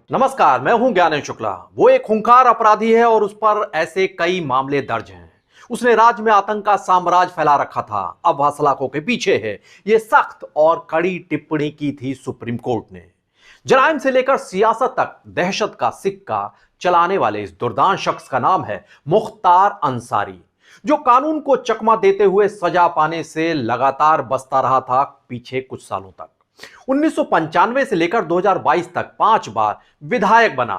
नमस्कार, मैं हूं ज्ञानेश शुक्ला। वो एक खूंखार अपराधी है और उस पर ऐसे कई मामले दर्ज हैं। उसने राज्य में आतंक का साम्राज्य फैला रखा था। अब वह सलाखों के पीछे है। ये सख्त और कड़ी टिप्पणी की थी सुप्रीम कोर्ट ने। जराइम से लेकर सियासत तक दहशत का सिक्का चलाने वाले इस दुर्दांत शख्स का नाम है मुख्तार अंसारी, जो कानून को चकमा देते हुए सजा पाने से लगातार बचता रहा था पीछे कुछ सालों तक। 1995 से लेकर 2022 तक 5 बार विधायक बना।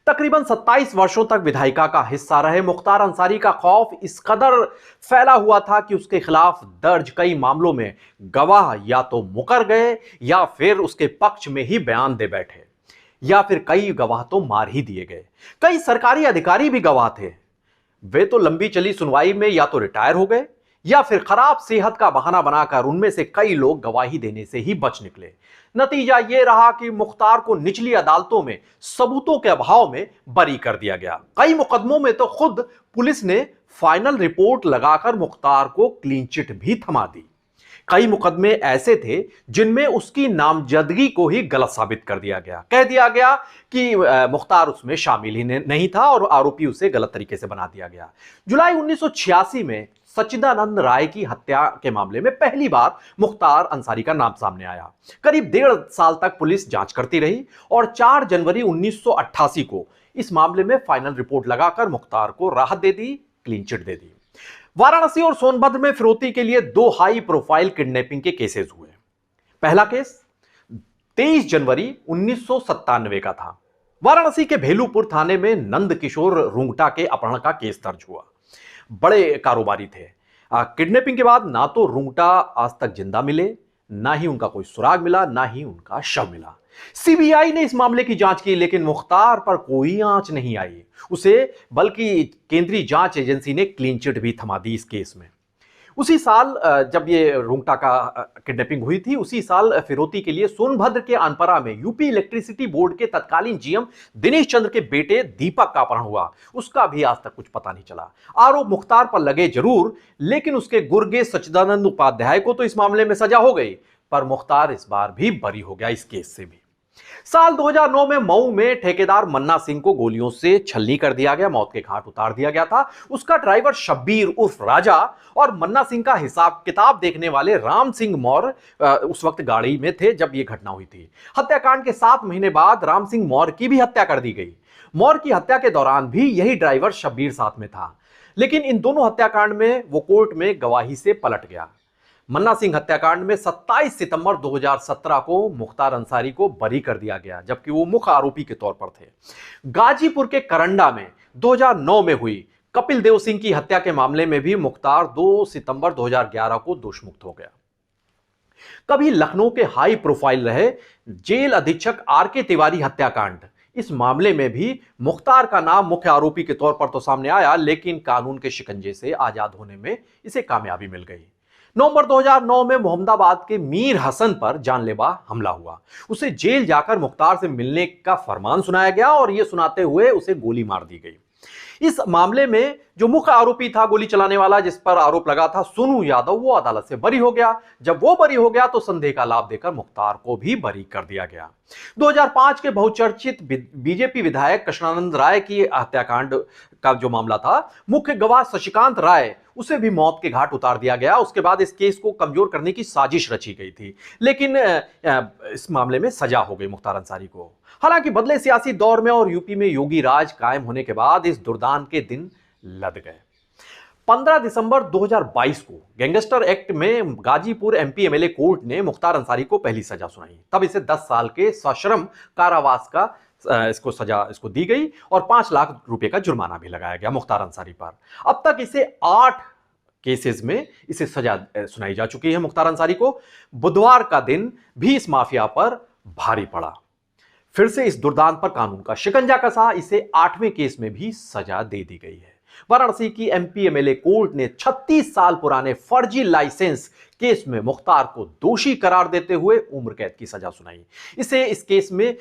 तकरीबन 27 वर्षों तक विधायिका का हिस्सा रहे मुख्तार अंसारी का खौफ इस कदर फैला हुआ था कि उसके खिलाफ दर्ज कई मामलों में गवाह या तो मुकर गए या फिर उसके पक्ष में ही बयान दे बैठे, या फिर कई गवाह तो मार ही दिए गए। कई सरकारी अधिकारी भी गवाह थे। वे तो लंबी चली सुनवाई में या तो रिटायर हो गए या फिर खराब सेहत का बहाना बनाकर उनमें से कई लोग गवाही देने से ही बच निकले। नतीजा यह रहा कि मुख्तार को निचली अदालतों में सबूतों के अभाव में बरी कर दिया गया। कई मुकदमों में तो खुद पुलिस ने फाइनल रिपोर्ट लगाकर मुख्तार को क्लीन चिट भी थमा दी। कई मुकदमे ऐसे थे जिनमें उसकी नामजदगी को ही गलत साबित कर दिया गया। कह दिया गया कि मुख्तार उसमें शामिल ही नहीं था और आरोपी उसे गलत तरीके से बना दिया गया। जुलाई 1986 में सच्चिदानंद राय की हत्या के मामले में पहली बार मुख्तार अंसारी का नाम सामने आया। करीब 1.5 साल तक पुलिस जांच करती रही और 4 जनवरी 1988 को इस मामले में फाइनल रिपोर्ट लगाकर मुख्तार को राहत दे दी, क्लीन चिट दे दी। वाराणसी और सोनभद्र में फिरौती के लिए 2 हाई प्रोफाइल किडनैपिंग के केसेस हुए। पहला केस 23 जनवरी 1997 का था। वाराणसी के भेलूपुर थाने में नंद किशोर रुंगटा के अपहरण का केस दर्ज हुआ। बड़े कारोबारी थे। किडनैपिंग के बाद ना तो रुंगटा आज तक जिंदा मिले, ना ही उनका कोई सुराग मिला, ना ही उनका शव मिला। सीबीआई ने इस मामले की जांच की, लेकिन मुख्तार पर कोई आंच नहीं आई उसे, बल्कि केंद्रीय जांच एजेंसी ने क्लीन चिट भी थमा दी इस केस में। उसी साल जब ये रुंगटा का किडनैपिंग हुई थी, उसी साल फिरौती के लिए सोनभद्र के अनपरा में यूपी इलेक्ट्रिसिटी बोर्ड के तत्कालीन जीएम दिनेश चंद्र के बेटे दीपक का अपहरण हुआ। उसका भी आज तक कुछ पता नहीं चला। आरोप मुख्तार पर लगे जरूर, लेकिन उसके गुर्गे सच्चिदानंद उपाध्याय को तो इस मामले में सजा हो गई, पर मुख्तार इस बार भी बरी हो गया इस केस से भी। साल 2009 में मऊ में ठेकेदार मन्ना सिंह को गोलियों से छलनी कर दिया गया, मौत के घाट उतार दिया गया था। उसका ड्राइवर शब्बीर उर्फ राजा और मन्ना सिंह का हिसाब किताब देखने वाले राम सिंह मौर्य उस वक्त गाड़ी में थे जब यह घटना हुई थी। हत्याकांड के 7 महीने बाद राम सिंह मौर्य की भी हत्या कर दी गई। मौर्य की हत्या के दौरान भी यही ड्राइवर शब्बीर साथ में था, लेकिन इन दोनों हत्याकांड में वो कोर्ट में गवाही से पलट गया। मन्ना सिंह हत्याकांड में 27 सितंबर 2017 को मुख्तार अंसारी को बरी कर दिया गया, जबकि वो मुख्य आरोपी के तौर पर थे। गाजीपुर के करंडा में 2009 में हुई कपिल देव सिंह की हत्या के मामले में भी मुख्तार 2 सितंबर 2011 को दोषमुक्त हो गया। कभी लखनऊ के हाई प्रोफाइल रहे जेल अधीक्षक आर.के. तिवारी हत्याकांड, इस मामले में भी मुख्तार का नाम मुख्य आरोपी के तौर पर तो सामने आया, लेकिन कानून के शिकंजे से आजाद होने में इसे कामयाबी मिल गई। नवंबर 2009 में मोहम्मदाबाद के मीर हसन पर जानलेवा हमला हुआ। उसे जेल जाकर मुख्तार से मिलने का फरमान सुनाया गया और यह सुनाते हुए उसे गोली मार दी गई। इस मामले में जो मुख्य आरोपी था, गोली चलाने वाला जिस पर आरोप लगा था सोनू यादव, वो अदालत से बरी हो गया। जब वो बरी हो गया तो संदेह का लाभ देकर मुख्तार को भी बरी कर दिया गया। 2005 के बहुचर्चित बीजेपी विधायक कृष्णानंद राय की हत्याकांड का जो मामला था, मुख्य गवाह शशिकांत राय, उसे भी मौत के घाट उतार दिया गया। उसके बाद इस केस को कमजोर करने की साजिश रची गई थी, लेकिन इस मामले में सजा हो गई मुख्तार अंसारी को। हालांकि बदले सियासी दौर में और यूपी में योगी राज कायम होने के बाद इस दुर्दांत के दिन लद गए। 15 दिसंबर 2022 को गैंगस्टर एक्ट में गाजीपुर एमपी एमएलए कोर्ट ने मुख्तार अंसारी को पहली सजा सुनाई। तब इसे 10 साल के सश्रम कारावास का इसको दी गई और 5 लाख रुपए का जुर्माना भी लगाया गया मुख्तार अंसारी पर। अब तक इसे 8 केसेस में इसे सजा सुनाई जा चुकी है मुख्तार अंसारी को। बुधवार का दिन भी इस माफिया पर भारी पड़ा। फिर से इस दुर्दांत पर कानून का शिकंजा कसा, इसे 8वें केस में भी सजा दे दी गई है। वाराणसी की एमपी एमएलए कोर्ट ने 36 साल पुराने फर्जी लाइसेंस केस में मुख्तार को दोषी करार देते हुए उम्र कैद की सजा सुनाई। इस केस में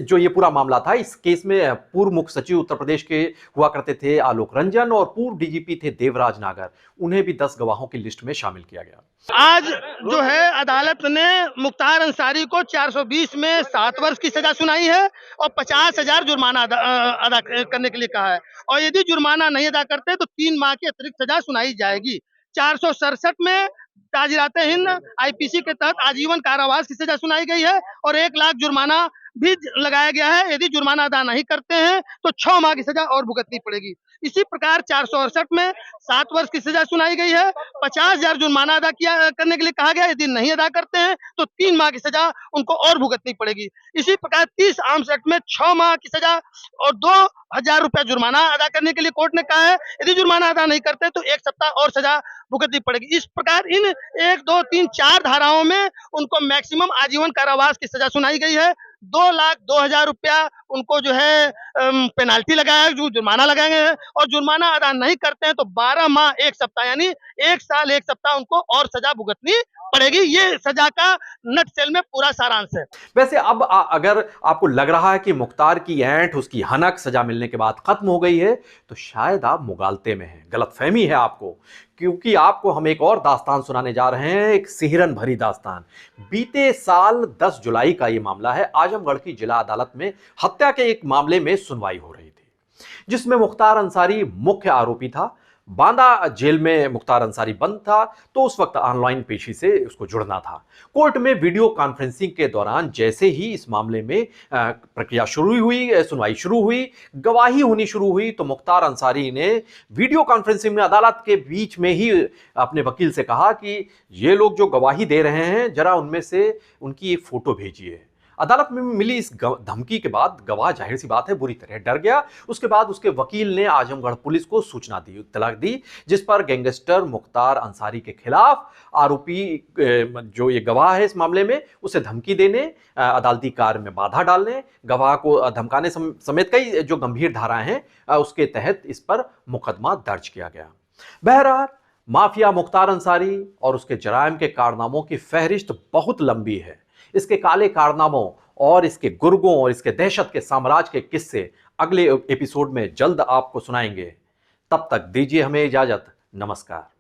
जो ये पूरा मामला था, इस केस में पूर्व मुख्य सचिव उत्तर प्रदेश के हुआ करते थे आलोक रंजन और पूर्व डीजीपी थे देवराज नागर। उन्हें भी 10 गवाहों की लिस्ट में शामिल किया गया। आज जो है अदालत ने मुख्तार अंसारी को 420 में 7 वर्ष की सजा सुनाई है और 50,000 जुर्माना अदा करने के लिए कहा है, और यदि जुर्माना नहीं अदा करते तो 3 माह की अतिरिक्त सजा सुनाई जाएगी। 467 में ताजिराते हिंद आईपीसी के तहत आजीवन कारावास की सजा सुनाई गई है और 1 लाख जुर्माना भी लगाया गया है। यदि जुर्माना अदा नहीं करते हैं तो 6 माह की सजा और भुगतनी पड़ेगी। इसी प्रकार 468 में 7 वर्ष की सजा सुनाई गई है, 50,000 जुर्माना अदा करने के लिए कहा गया। यदि नहीं अदा करते हैं तो 3 माह की सजा उनको और भुगतनी पड़ेगी। इसी प्रकार 30 आर्म्स एक्ट में 6 माह की सजा और 2,000 रुपया जुर्माना अदा करने के लिए कोर्ट ने कहा है। यदि जुर्माना अदा नहीं करते तो 1 सप्ताह और सजा भुगतनी पड़ेगी। इस प्रकार इन 1, 2, 3, 4 धाराओं में उनको मैक्सिमम आजीवन कारावास की सजा सुनाई गई है। 2,02,000 रुपया उनको जो है पेनाल्टी लगाया है, जो जुर्माना लगाए हैं, और जुर्माना अदा नहीं करते हैं तो 12 माह 1 सप्ताह यानी 1 साल 1 सप्ताह उनको और सजा भुगतनी पड़ेगी। ये सजा का नटशेल में पूरा सारांश है। वैसे अब अगर आपको लग रहा है कि मुख्तार की ऐंठ, उसकी हनक सजा मिलने के बाद खत्म हो गई है, तो शायद आप मुगालते में हैं, गलतफहमी है आपको, क्योंकि आपको हम एक और दास्तान सुनाने जा रहे हैं, एक सिहरन भरी दास्तान। बीते साल 10 जुलाई का ये मामला है। आजमगढ़ की जिला अदालत में हत्या के एक मामले में सुनवाई हो रही थी, जिसमें मुख्तार अंसारी मुख्य आरोपी था। बांदा जेल में मुख्तार अंसारी बंद था, तो उस वक्त ऑनलाइन पेशी से उसको जुड़ना था। कोर्ट में वीडियो कॉन्फ्रेंसिंग के दौरान जैसे ही इस मामले में प्रक्रिया शुरू हुई, सुनवाई शुरू हुई, गवाही होनी शुरू हुई, तो मुख्तार अंसारी ने वीडियो कॉन्फ्रेंसिंग में अदालत के बीच में ही अपने वकील से कहा कि ये लोग जो गवाही दे रहे हैं, जरा उनमें से उनकी एक फोटो भेजिए। अदालत में मिली इस धमकी के बाद गवाह, जाहिर सी बात है, बुरी तरह डर गया। उसके बाद उसके वकील ने आजमगढ़ पुलिस को सूचना दी, इत्तला दी, जिस पर गैंगस्टर मुख्तार अंसारी के खिलाफ आरोपी जो ये गवाह है इस मामले में, उसे धमकी देने, अदालती कार्य में बाधा डालने, गवाह को धमकाने समेत कई जो गंभीर धाराएं हैं, उसके तहत इस पर मुकदमा दर्ज किया गया। बहरहाल माफिया मुख्तार अंसारी और उसके जराइम के कारनामों की फहरिस्त बहुत लंबी है। इसके काले कारनामों और इसके गुर्गों और इसके दहशत के साम्राज्य के किस्से अगले एपिसोड में जल्द आपको सुनाएंगे। तब तक दीजिए हमें इजाजत। नमस्कार।